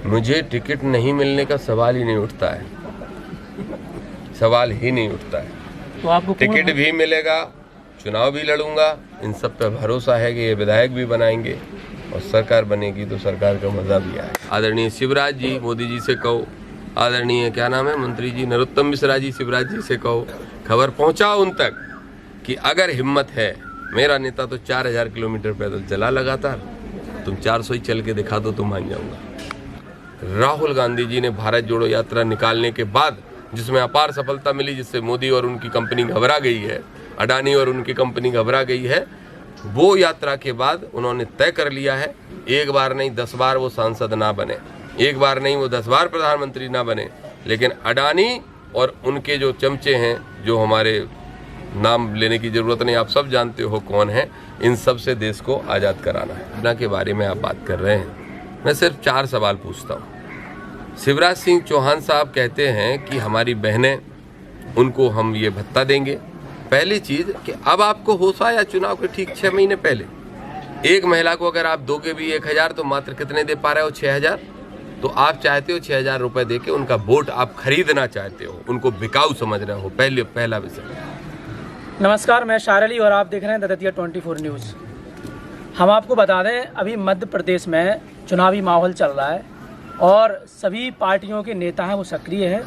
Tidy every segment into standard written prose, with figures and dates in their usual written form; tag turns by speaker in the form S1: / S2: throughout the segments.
S1: मुझे टिकट नहीं मिलने का सवाल ही नहीं उठता है, सवाल ही नहीं उठता है।
S2: तो आपको
S1: टिकट भी मिलेगा, चुनाव भी लड़ूंगा, इन सब पे भरोसा है कि ये विधायक भी बनाएंगे और सरकार बनेगी तो सरकार का मजा भी आएगा। आदरणीय शिवराज जी, मोदी जी से कहो, आदरणीय क्या नाम है मंत्री जी नरोत्तम मिश्रा जी, शिवराज जी से कहो, खबर पहुंचाओ उन तक कि अगर हिम्मत है, मेरा नेता तो 4000 किलोमीटर पैदल चला लगातार, तुम 400 ही चल के दिखा दो तो मान जाऊंगा। राहुल गांधी जी ने भारत जोड़ो यात्रा निकालने के बाद जिसमें अपार सफलता मिली, जिससे मोदी और उनकी कंपनी घबरा गई है, अडानी और उनकी कंपनी घबरा गई है, वो यात्रा के बाद उन्होंने तय कर लिया है एक बार नहीं 10 बार वो सांसद ना बने, एक बार नहीं वो 10 बार प्रधानमंत्री ना बने, लेकिन अडानी और उनके जो चमचे हैं, जो हमारे नाम लेने की जरूरत नहीं, आप सब जानते हो कौन है, इन सब से देश को आज़ाद कराना है। योजना के बारे में आप बात कर रहे हैं, मैं सिर्फ 4 सवाल पूछता हूँ। शिवराज सिंह चौहान साहब कहते हैं कि हमारी बहनें, उनको हम ये भत्ता देंगे। पहली चीज़ कि अब आपको होश आया चुनाव के ठीक 6 महीने पहले, एक महिला को अगर आप दोगे भी 1000 तो मात्र कितने दे पा रहे हो? 6000। तो आप चाहते हो 6000 रुपये दे के उनका वोट आप खरीदना चाहते हो, उनको बिकाऊ समझ रहे हो। पहला विषय।
S2: नमस्कार, मैं शारली और आप देख रहे हैं द दतिया 24 न्यूज़। हम आपको बता दें, अभी मध्य प्रदेश में चुनावी माहौल चल रहा है और सभी पार्टियों के नेता हैं वो सक्रिय हैं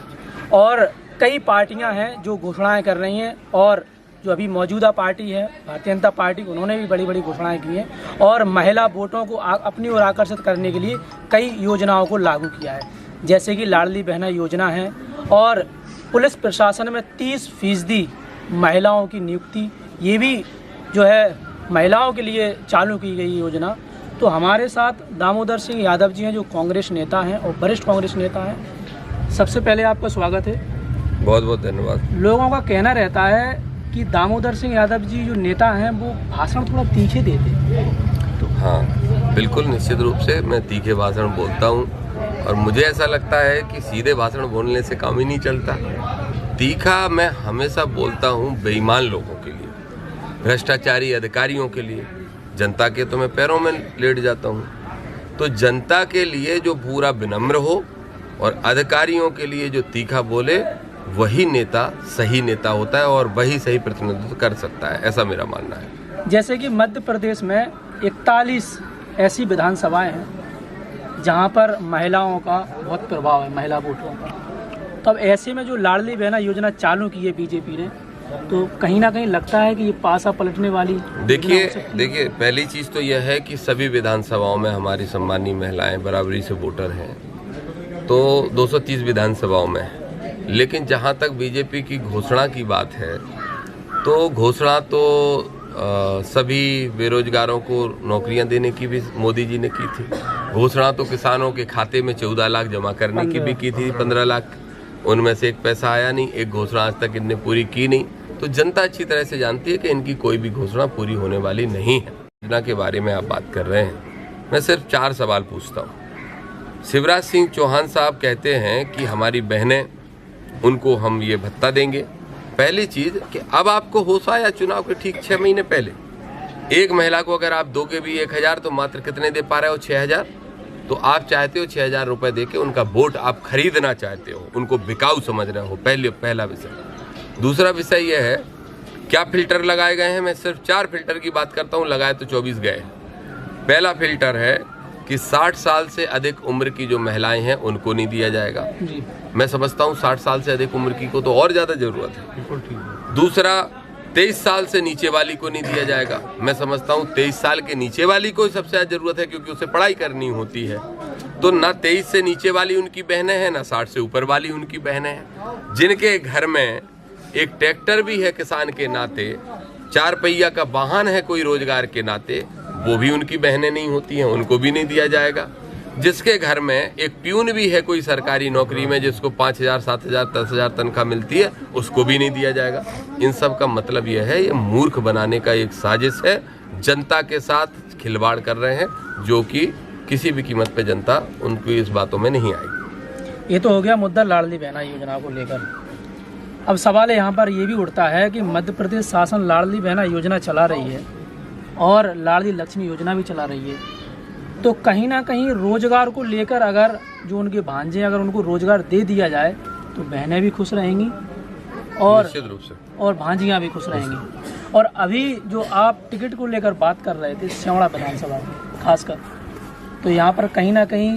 S2: और कई पार्टियां हैं जो घोषणाएं कर रही हैं, और जो अभी मौजूदा पार्टी है भारतीय जनता पार्टी, उन्होंने भी बड़ी बड़ी घोषणाएं की हैं और महिला वोटों को अपनी ओर आकर्षित करने के लिए कई योजनाओं को लागू किया है, जैसे कि लाडली बहना योजना है और पुलिस प्रशासन में 30% महिलाओं की नियुक्ति, ये भी जो है महिलाओं के लिए चालू की गई योजना। तो हमारे साथ दामोदर सिंह यादव जी हैं, जो कांग्रेस नेता हैं और वरिष्ठ कांग्रेस नेता हैं। सबसे पहले आपका स्वागत है।
S1: बहुत बहुत धन्यवाद।
S2: लोगों का कहना रहता है कि दामोदर सिंह यादव जी जो नेता हैं वो भाषण थोड़ा तीखे देते हैं।
S1: तो हाँ, बिल्कुल निश्चित रूप से मैं तीखे भाषण बोलता हूँ और मुझे ऐसा लगता है कि सीधे भाषण बोलने से काम ही नहीं चलता। तीखा मैं हमेशा बोलता हूँ बेईमान लोगों के लिए, भ्रष्टाचारी अधिकारियों के लिए, जनता के तो मैं पैरों में लेट जाता हूँ। तो जनता के लिए जो पूरा विनम्र हो और अधिकारियों के लिए जो तीखा बोले, वही नेता सही नेता होता है और वही सही प्रतिनिधित्व कर सकता है, ऐसा मेरा मानना है।
S2: जैसे कि मध्य प्रदेश में 41 ऐसी विधानसभाएं हैं जहां पर महिलाओं का बहुत प्रभाव है, महिला वोटरों का। तब ऐसे में जो लाडली बहना योजना चालू की है बीजेपी ने, तो कहीं ना कहीं लगता है कि ये पासा पलटने वाली।
S1: देखिए पहली चीज़ तो यह है कि सभी विधानसभाओं में हमारी सम्मानीय महिलाएं बराबरी से वोटर हैं, तो 230 विधानसभाओं में है। लेकिन जहां तक बीजेपी की घोषणा की बात है, तो घोषणा तो सभी बेरोजगारों को नौकरियां देने की भी मोदी जी ने की थी। घोषणा तो किसानों के खाते में 14 लाख जमा करने की भी की थी, 15 लाख, उनमें से एक पैसा आया नहीं, एक घोषणा आज तक इनने पूरी की नहीं। तो जनता अच्छी तरह से जानती है कि इनकी कोई भी घोषणा पूरी होने वाली नहीं है। योजना के बारे में आप बात कर रहे हैं, मैं सिर्फ 4 सवाल पूछता हूँ। शिवराज सिंह चौहान साहब कहते हैं कि हमारी बहनें, उनको हम ये भत्ता देंगे। पहली चीज़ कि अब आपको होश आया चुनाव के ठीक 6 महीने पहले, एक महिला को अगर आप दोगे भी 1000 तो मात्र कितने दे पा रहे हो? 6000। तो आप चाहते हो 6000 रुपये दे के उनका वोट आप खरीदना चाहते हो, उनको बिकाऊ समझ रहे हो। पहला विषय। दूसरा विषय यह है, क्या फिल्टर लगाए गए हैं? मैं सिर्फ 4 फिल्टर की बात करता हूँ, लगाए तो 24 गए। पहला फिल्टर है कि 60 साल से अधिक उम्र की जो महिलाएं हैं उनको नहीं दिया जाएगा। मैं समझता हूँ 60 साल से अधिक उम्र की को तो और ज़्यादा ज़रूरत है। दूसरा, 23 साल से नीचे वाली को नहीं दिया जाएगा। मैं समझता हूँ 23 साल के नीचे वाली को सबसे ज़्यादा ज़रूरत है, क्योंकि उसे पढ़ाई करनी होती है। तो ना 23 से नीचे वाली उनकी बहनें हैं, ना 60 से ऊपर वाली उनकी बहनें हैं। जिनके घर में एक ट्रैक्टर भी है किसान के नाते, 4 पहिया का वाहन है कोई रोजगार के नाते, वो भी उनकी बहनें नहीं होती हैं, उनको भी नहीं दिया जाएगा। जिसके घर में एक प्यून भी है कोई सरकारी नौकरी में, जिसको 5000, 7000, 10000 तनख्वाह मिलती है, उसको भी नहीं दिया जाएगा। इन सब का मतलब यह है, ये मूर्ख बनाने का एक साजिश है। जनता के साथ खिलवाड़ कर रहे हैं, जो कि किसी भी कीमत पे जनता उनकी इस बातों में नहीं आएगी।
S2: ये तो हो गया मुद्दा लाडली बहना योजना को लेकर। अब सवाल यहाँ पर ये भी उठता है कि मध्य प्रदेश शासन लाडली बहना योजना चला रही है और लाडली लक्ष्मी योजना भी चला रही है। तो कहीं ना कहीं रोजगार को लेकर अगर जो उनके भांजे अगर उनको रोजगार दे दिया जाए तो बहनें भी खुश रहेंगी और
S1: निश्चित रूप से
S2: और भांजियाँ भी खुश रहेंगी। और अभी जो आप टिकट को लेकर बात कर रहे थे सेवड़ा विधानसभा में खासकर, तो यहाँ पर कहीं ना कहीं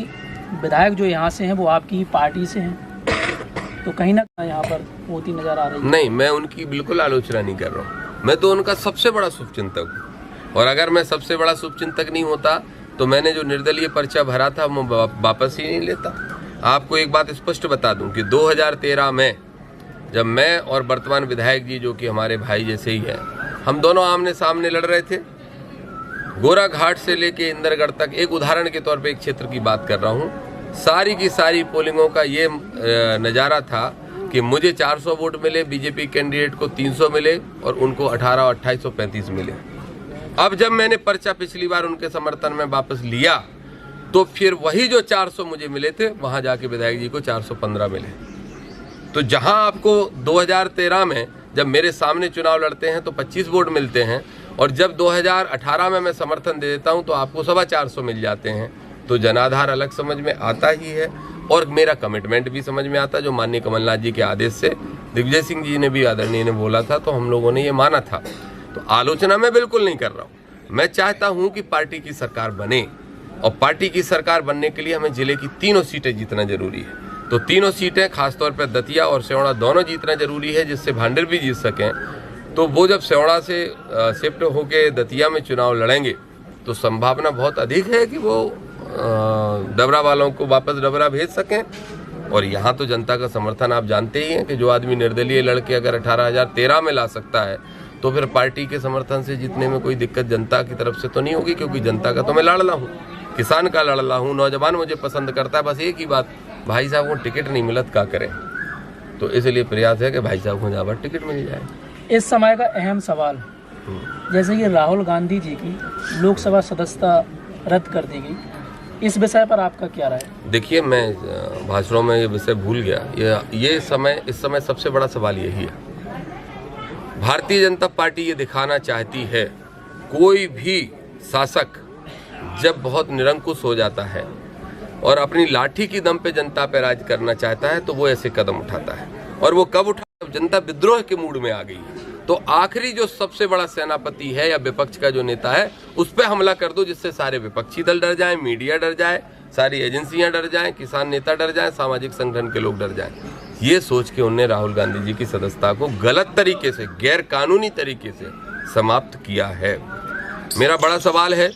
S2: विधायक जो यहाँ से हैं वो आपकी ही पार्टी से हैं, तो कहीं ना कहीं यहाँ पर होती नजर आ रही है।
S1: नहीं, मैं उनकी बिल्कुल आलोचना नहीं कर रहा हूँ। मैं तो उनका सबसे बड़ा शुभचिंतक हूँ, और अगर मैं सबसे बड़ा शुभचिंतक नहीं होता तो मैंने जो निर्दलीय पर्चा भरा था वो वापस ही नहीं लेता। आपको एक बात स्पष्ट बता दूं कि 2013 में जब मैं और वर्तमान विधायक जी जो कि हमारे भाई जैसे ही हैं, हम दोनों आमने सामने लड़ रहे थे, गोरा घाट से लेके इंदरगढ़ तक, एक उदाहरण के तौर पे एक क्षेत्र की बात कर रहा हूँ, सारी की सारी पोलिंगों का ये नज़ारा था कि मुझे 400 वोट मिले, बीजेपी कैंडिडेट को 300 मिले और उनको 18 और 2835 मिले। अब जब मैंने पर्चा पिछली बार उनके समर्थन में वापस लिया तो फिर वही जो 400 मुझे मिले थे वहां जाके विधायक जी को 415 मिले। तो जहां आपको 2013 में जब मेरे सामने चुनाव लड़ते हैं तो 25 वोट मिलते हैं, और जब 2018 में मैं समर्थन दे देता हूं तो आपको 425 मिल जाते हैं। तो जनाधार अलग समझ में आता ही है, और मेरा कमिटमेंट भी समझ में आता, जो माननीय कमलनाथ जी के आदेश से दिग्विजय सिंह जी ने भी आदरणीय ने बोला था तो हम लोगों ने ये माना था। तो आलोचना मैं बिल्कुल नहीं कर रहा हूँ। मैं चाहता हूँ कि पार्टी की सरकार बने, और पार्टी की सरकार बनने के लिए हमें जिले की 3 सीटें जीतना जरूरी है। तो 3 सीटें खासतौर पर दतिया और सेवड़ा दोनों जीतना जरूरी है, जिससे भांडेर भी जीत सकें। तो वो जब सेवड़ा से शिफ्ट होके दतिया में चुनाव लड़ेंगे तो संभावना बहुत अधिक है कि वो डबरा वालों को वापस डबरा भेज सकें। और यहाँ तो जनता का समर्थन आप जानते ही हैं कि जो आदमी निर्दलीय लड़के अगर 18,013 में ला सकता है तो फिर पार्टी के समर्थन से जीतने में कोई दिक्कत जनता की तरफ से तो नहीं होगी, क्योंकि जनता का तो मैं लाडला हूँ, किसान का लाडला हूँ, नौजवान मुझे पसंद करता है। बस एक ही बात, भाई साहब को टिकट नहीं मिलत क्या करें, तो इसलिए प्रयास है कि भाई साहब को जहाँ टिकट मिल जाए।
S2: इस समय का अहम सवाल, जैसे कि राहुल गांधी जी की लोकसभा सदस्यता रद्द कर दी गई, इस विषय पर आपका क्या राय?
S1: देखिए, मैं भाषणों में ये विषय भूल गया। इस समय सबसे बड़ा सवाल यही है, भारतीय जनता पार्टी ये दिखाना चाहती है, कोई भी शासक जब बहुत निरंकुश हो जाता है और अपनी लाठी की दम पे जनता पे राज करना चाहता है तो वो ऐसे कदम उठाता है। और वो कब उठा? जब जनता विद्रोह के मूड में आ गई है। तो आखिरी जो सबसे बड़ा सेनापति है या विपक्ष का जो नेता है, उस पर हमला कर दो, जिससे सारे विपक्षी दल डर जाएं, मीडिया डर जाए, सारी एजेंसियां डर जाएं, किसान नेता डर जाएं, सामाजिक संगठन के लोग डर जाएं। ये सोच के उन्होंने राहुल गांधी जी की सदस्यता को गलत तरीके से, गैर कानूनी तरीके से समाप्त किया है। मेरा बड़ा सवाल है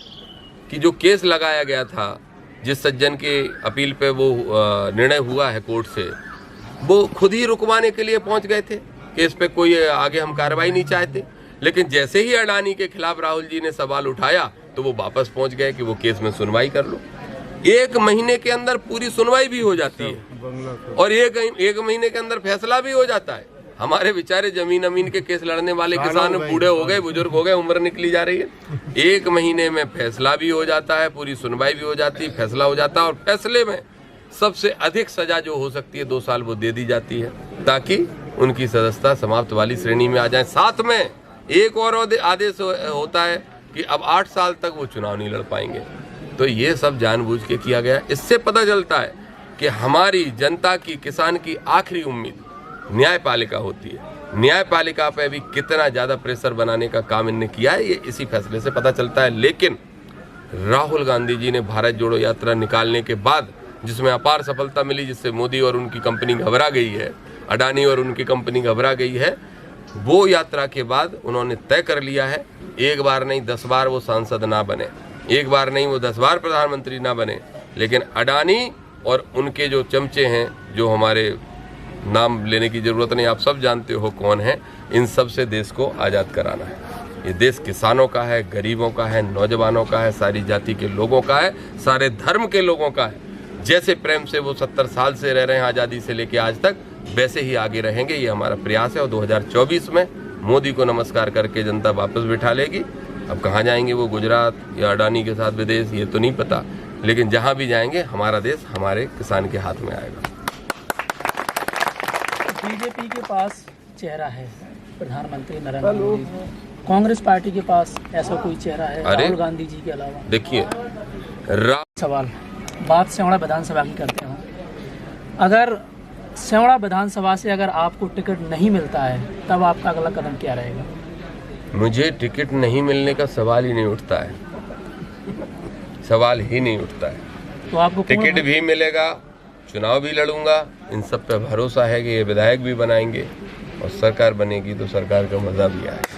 S1: कि जो केस लगाया गया था, जिस सज्जन के अपील पे वो निर्णय हुआ है कोर्ट से, वो खुद ही रुकवाने के लिए पहुंच गए थे। केस पे कोई आगे हम कार्रवाई नहीं चाहते, लेकिन जैसे ही अडानी के खिलाफ राहुल जी ने सवाल उठाया तो वो वापस पहुंच गए कि वो केस में सुनवाई कर लो। 1 महीने के अंदर पूरी सुनवाई भी हो जाती है और एक महीने के अंदर फैसला भी हो जाता है। हमारे बेचारे जमीन अमीन के केस लड़ने वाले किसान बूढ़े हो गए, बुजुर्ग हो गए, उम्र निकली जा रही है। 1 महीने में फैसला भी हो जाता है, पूरी सुनवाई भी हो जाती है, फैसला हो जाता है, और फैसले में सबसे अधिक सजा जो हो सकती है 2 साल वो दे दी जाती है, ताकि उनकी सदस्यता समाप्त वाली श्रेणी में आ जाए। साथ में एक और आदेश होता है कि अब 8 साल तक वो चुनाव नहीं लड़ पाएंगे। तो ये सब जानबूझ के किया गया। इससे पता चलता है कि हमारी जनता की, किसान की आखिरी उम्मीद न्यायपालिका होती है। न्यायपालिका पे भी कितना ज़्यादा प्रेशर बनाने का काम इनने किया है, ये इसी फैसले से पता चलता है। लेकिन राहुल गांधी जी ने भारत जोड़ो यात्रा निकालने के बाद, जिसमें अपार सफलता मिली, जिससे मोदी और उनकी कंपनी घबरा गई है, अडानी और उनकी कंपनी घबरा गई है, वो यात्रा के बाद उन्होंने तय कर लिया है, 1 बार नहीं 10 बार वो सांसद ना बने, 1 बार नहीं वो 10 बार प्रधानमंत्री ना बने, लेकिन अडानी और उनके जो चमचे हैं, जो हमारे नाम लेने की जरूरत नहीं, आप सब जानते हो कौन है, इन सब से देश को आज़ाद कराना है। ये देश किसानों का है, गरीबों का है, नौजवानों का है, सारी जाति के लोगों का है, सारे धर्म के लोगों का है। जैसे प्रेम से वो 70 साल से रह रहे हैं आज़ादी से लेके आज तक, वैसे ही आगे रहेंगे, ये हमारा प्रयास है। और 2024 में मोदी को नमस्कार करके जनता वापस बिठा लेगी। अब कहाँ जाएंगे वो, गुजरात या अडानी के साथ विदेश, ये तो नहीं पता, लेकिन जहाँ भी जाएंगे हमारा देश हमारे किसान के हाथ में आएगा।
S2: बीजेपी के पास चेहरा है प्रधानमंत्री नरेंद्र मोदी, कांग्रेस पार्टी के पास ऐसा कोई चेहरा है राहुल गांधी जी के अलावा?
S1: देखिए,
S2: सवाल बात सेवड़ा विधानसभा की करते हो। अगर सेवड़ा विधानसभा से अगर आपको टिकट नहीं मिलता है तब आपका अगला कदम क्या रहेगा?
S1: मुझे टिकट नहीं मिलने का सवाल ही नहीं उठता है, सवाल ही नहीं उठता है।
S2: तो आपको
S1: टिकट भी मिलेगा, चुनाव भी लड़ूंगा, इन सब पे भरोसा है कि ये विधायक भी बनाएंगे और सरकार बनेगी तो सरकार का मजा भी आएगा।